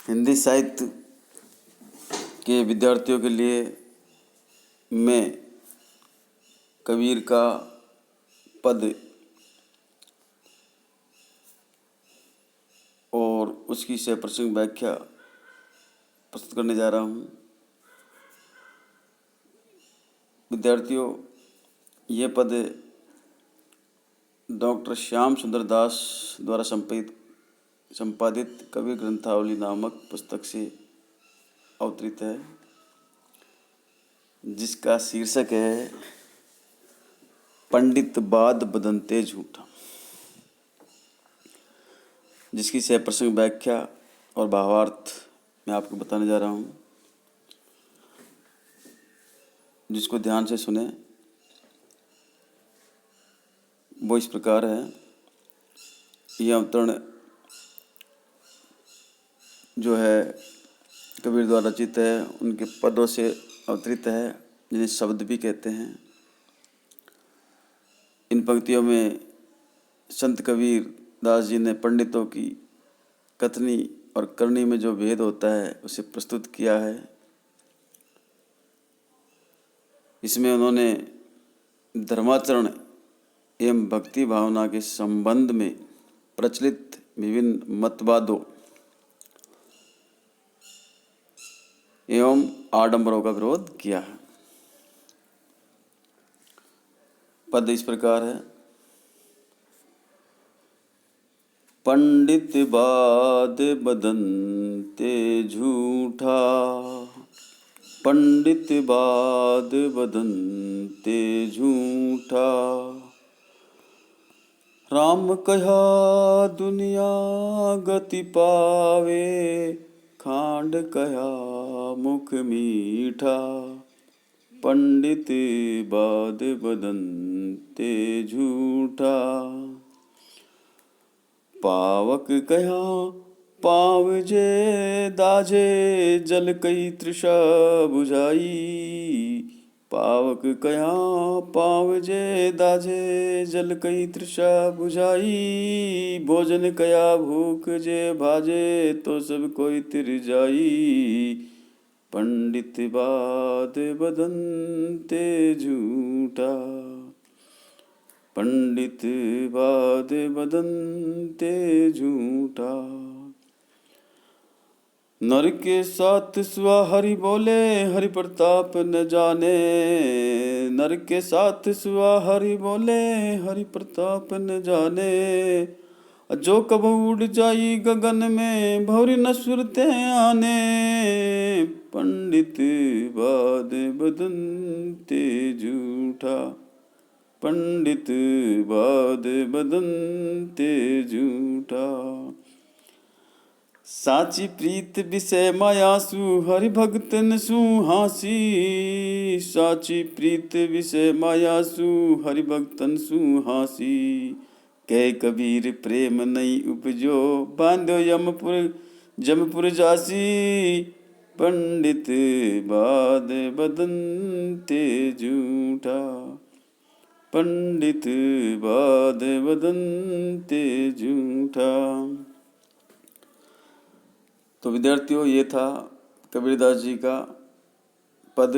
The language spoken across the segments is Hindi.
हिंदी साहित्य के विद्यार्थियों के लिए मैं कबीर का पद और उसकी सप्रसंग व्याख्या प्रस्तुत करने जा रहा हूँ। विद्यार्थियों, ये पद डॉक्टर श्याम सुंदर दास द्वारा संपादित कबीर ग्रंथावली नामक पुस्तक से अवतरित है, जिसका शीर्षक है पंडित बाद बदनते झूठा, जिसकी सप्रसंग व्याख्या और भावार्थ मैं आपको बताने जा रहा हूँ, जिसको ध्यान से सुने। वो इस प्रकार है। यह अवतरण जो है कबीर द्वारा रचित है, उनके पदों से अवतरित है, जिन्हें शब्द भी कहते हैं। इन पंक्तियों में संत कबीर दास जी ने पंडितों की कथनी और करनी में जो भेद होता है उसे प्रस्तुत किया है। इसमें उन्होंने धर्माचरण एवं भक्ति भावना के संबंध में प्रचलित विभिन्न मतवादों एवं आडंबरों का विरोध किया है। पद इस प्रकार है। पंडित बाद बदनते झूठा, पंडित बाद बदनते झूठा, राम कहा दुनिया गति पावे, खांड कहा मुख मीठा, पंडित बाद बदनते झूठा, पावक कहा पावजे दाजे, जल कई तृषा बुझाई, पावक कया पावजे दाजे, जल कई तृषा बुझाई, भोजन कया भूख जे भाजे, तो सब कोई तिर जाई, पंडित बाद बदनते झूठा, पंडित बाद बदनते झूठा। नर के साथ सुआ हरि बोले, हरि प्रताप न जाने, नर के साथ सुआ हरि बोले, हरि प्रताप न जाने, जो कब उड़ जाई गगन में, भौरी न सुरते आने, पंडित बाद बदनते झूठा, पंडित बाद बदनते झूठा। साची प्रीत विषय मायासु, हरि भक्तन सु हासी, साची प्रीत विषय मायासु, हरि भक्तन सु हासी, कह कबीर प्रेम नहीं उपजो, बांधो जमपुर जासी, पंडित बाद बदनते झूठा, पंडित बाद बदनते झूठा। तो विद्यार्थियों, ये था कबीरदास जी का पद,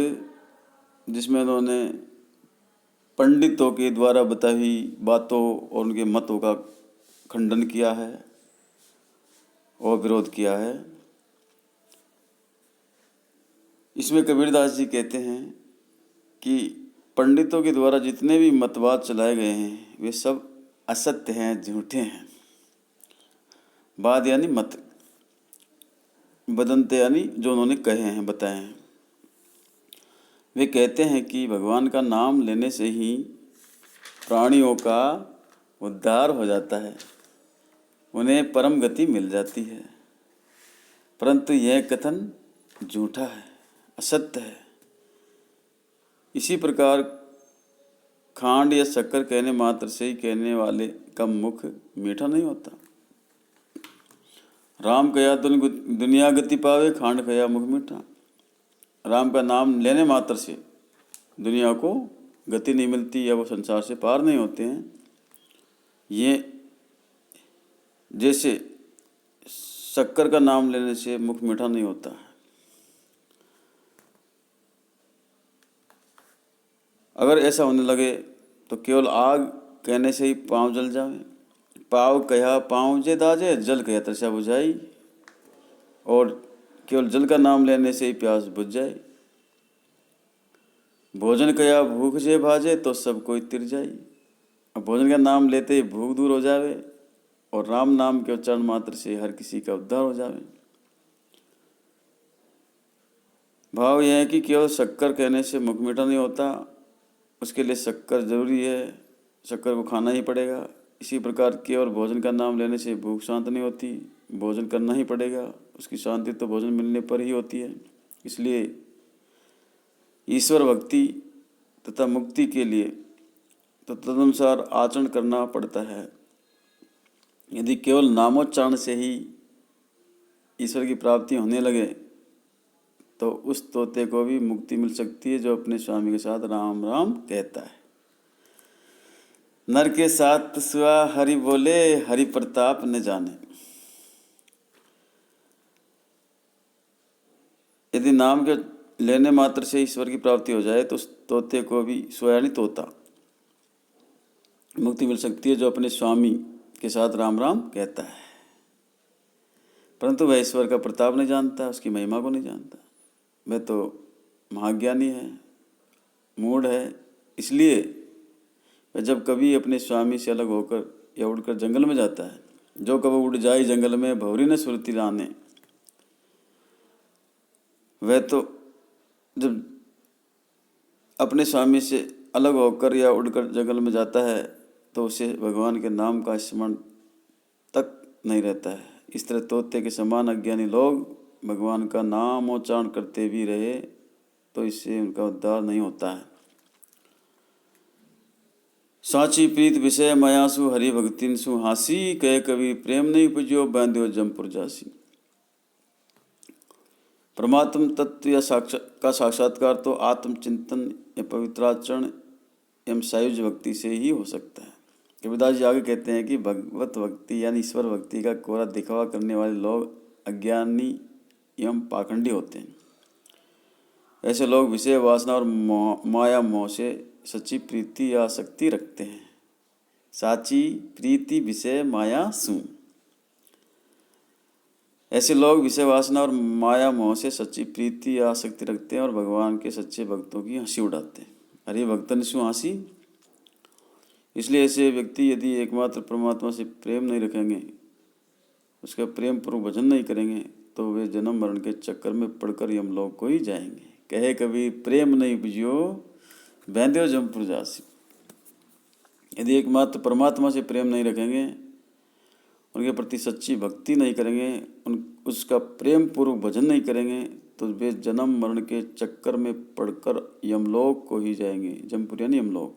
जिसमें उन्होंने पंडितों के द्वारा बताई हुई बातों और उनके मतों का खंडन किया है और विरोध किया है। इसमें कबीरदास जी कहते हैं कि पंडितों के द्वारा जितने भी मतवाद चलाए गए हैं वे सब असत्य हैं, झूठे हैं। बाद यानी मत, बदनते यानी जो उन्होंने कहे हैं, बताए हैं। वे कहते हैं कि भगवान का नाम लेने से ही प्राणियों का उद्धार हो जाता है, उन्हें परम गति मिल जाती है, परंतु यह कथन झूठा है, असत्य है। इसी प्रकार खांड या शक्कर कहने मात्र से ही कहने वाले का मुख मीठा नहीं होता। राम कया दुनिया गति पावे, खांड कया मुख मीठा। राम का नाम लेने मात्र से दुनिया को गति नहीं मिलती या वो संसार से पार नहीं होते हैं। ये जैसे शक्कर का नाम लेने से मुख मीठा नहीं होता है। अगर ऐसा होने लगे तो केवल आग कहने से ही पाँव जल जावे। पाव कहा पाँव जे दाजे, जल कहा तृषा बुझाई। और केवल जल का नाम लेने से ही प्यास बुझ जाए। भोजन कया भूख जे भाजे, तो सब कोई तिर जाई। अब भोजन का नाम लेते ही भूख दूर हो जावे और राम नाम के उच्चारण मात्र से हर किसी का उद्धार हो जावे। भाव यह है कि केवल शक्कर कहने से मुख मीठा नहीं होता, उसके लिए शक्कर जरूरी है, शक्कर को खाना ही पड़ेगा। इसी प्रकार केवल भोजन का नाम लेने से भूख शांत नहीं होती, भोजन करना ही पड़ेगा। उसकी शांति तो भोजन मिलने पर ही होती है। इसलिए ईश्वर भक्ति तथा मुक्ति के लिए तो तदनुसार आचरण करना पड़ता है। यदि केवल नामोच्चारण से ही ईश्वर की प्राप्ति होने लगे तो उस तोते को भी मुक्ति मिल सकती है जो अपने स्वामी के साथ राम राम कहता है। नर के साथ सुआ हरि बोले, हरि प्रताप न जाने। यदि नाम के लेने मात्र से ईश्वर की प्राप्ति हो जाए तो उस तोते को भी सोयानी तोता मुक्ति मिल सकती है जो अपने स्वामी के साथ राम राम कहता है। परंतु वह ईश्वर का प्रताप नहीं जानता, उसकी महिमा को नहीं जानता। वह तो महाज्ञानी है, मूढ़ है। इसलिए वह जब कभी अपने स्वामी से अलग होकर या उड़कर जंगल में जाता है, जो कभी उड़ जाए जंगल में भौरी न सुरती लाने, वह तो जब अपने स्वामी से अलग होकर या उड़कर जंगल में जाता है तो उसे भगवान के नाम का स्मरण तक नहीं रहता है। इस तरह तोते के समान अज्ञानी लोग भगवान का नाम उच्चारण करते भी रहे तो इससे उनका उद्धार नहीं होता है। साची प्रीत विषय मयासु हरि भक्तिन सु हासी, कह कवि प्रेम नहीं पुजो बांध्यो जमपुर जासी। परमात्म तत्व या का साक्षात्कार तो आत्मचिंतन या पवित्राचरण एवं सायुज भक्ति से ही हो सकता है। कबीरदास जी आगे कहते हैं कि भगवत भक्ति यानी ईश्वर भक्ति का कोरा दिखावा करने वाले लोग अज्ञानी एवं पाखंडी होते हैं। ऐसे लोग विषय वासना और माया मोह से सच्ची प्रीति या आसक्ति रखते हैं। साची प्रीति विषय माया सु। ऐसे लोग विषय वासना और माया मोह से सच्ची प्रीति या आसक्ति रखते हैं और भगवान के सच्चे भक्तों की हंसी उड़ाते हैं। हरि भक्तन सु हंसी। इसलिए ऐसे व्यक्ति यदि एकमात्र परमात्मा से प्रेम नहीं रखेंगे, उसका प्रेम पूर्वक भजन नहीं करेंगे, तो वे जन्म मरण के चक्कर में पड़कर यमलोक को ही जाएंगे। कहे कभी प्रेम नहीं बुझियो बैंध्यो जमपुर जासी। यदि एकमात्र परमात्मा से प्रेम नहीं रखेंगे, उनके प्रति सच्ची भक्ति नहीं करेंगे, उसका प्रेम पूर्वक भजन नहीं करेंगे, तो वे जन्म मरण के चक्कर में पड़कर यमलोक को ही जाएंगे। जमपुर यानी यमलोक,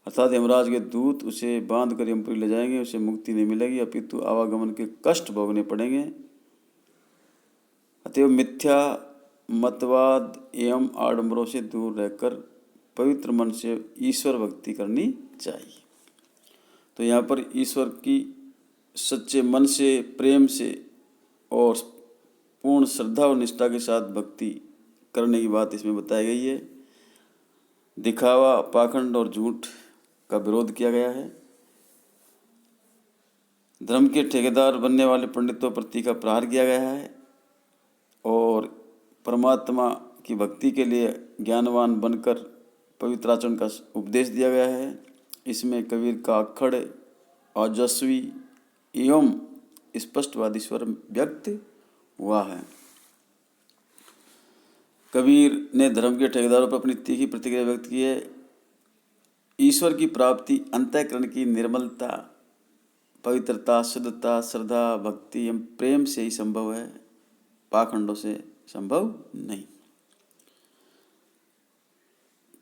अर्थात यमराज के दूत उसे बांध कर यमपुरी ले जाएंगे। उसे मुक्ति नहीं मिलेगी, अपितु आवागमन के कष्ट भोगने पड़ेंगे। अतएव मिथ्या मतवाद एवं आडंबरों से दूर रहकर पवित्र मन से ईश्वर भक्ति करनी चाहिए। तो यहाँ पर ईश्वर की सच्चे मन से, प्रेम से और पूर्ण श्रद्धा और निष्ठा के साथ भक्ति करने की बात इसमें बताई गई है। दिखावा, पाखंड और झूठ का विरोध किया गया है। धर्म के ठेकेदार बनने वाले पंडितों प्रति का प्रहार किया गया है और परमात्मा की भक्ति के लिए ज्ञानवान बनकर पवित्र आचरण का उपदेश दिया गया है। इसमें कबीर का अक्खड़, ओजस्वी एवं स्पष्टवादी स्वर व्यक्त हुआ है। कबीर ने धर्म के ठेकेदारों पर अपनी तीखी प्रतिक्रिया व्यक्त की है। ईश्वर की प्राप्ति अंतःकरण की निर्मलता, पवित्रता, शुद्धता, श्रद्धा, भक्ति एवं प्रेम से ही संभव है, पाखंडों से संभव नहीं।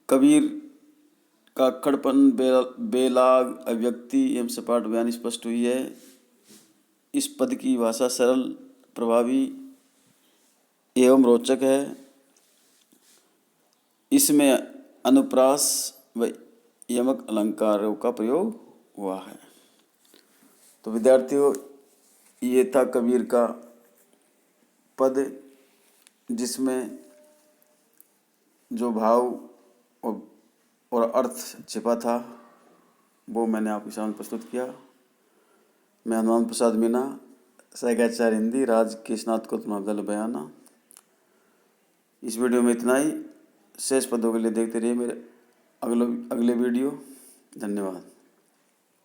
कबीर का अक्खड़पन, बेलाग, अव्यक्ति एवं सपाट बयान स्पष्ट हुई है। इस पद की भाषा सरल, प्रभावी एवं रोचक है। इसमें अनुप्रास व यमक अलंकारों का प्रयोग हुआ है। तो विद्यार्थियों, ये था कबीर का पद, जिसमें जो भाव और अर्थ छिपा था वो मैंने आपके सामने प्रस्तुत किया। मैं हनुमान प्रसाद मीना, सहगाचार्य हिंदी, राज के स्नातकोत्तर महाविद्यालय बयाना। इस वीडियो में इतना ही। शेष पदों के लिए देखते रहिए मेरे अगले वीडियो। धन्यवाद।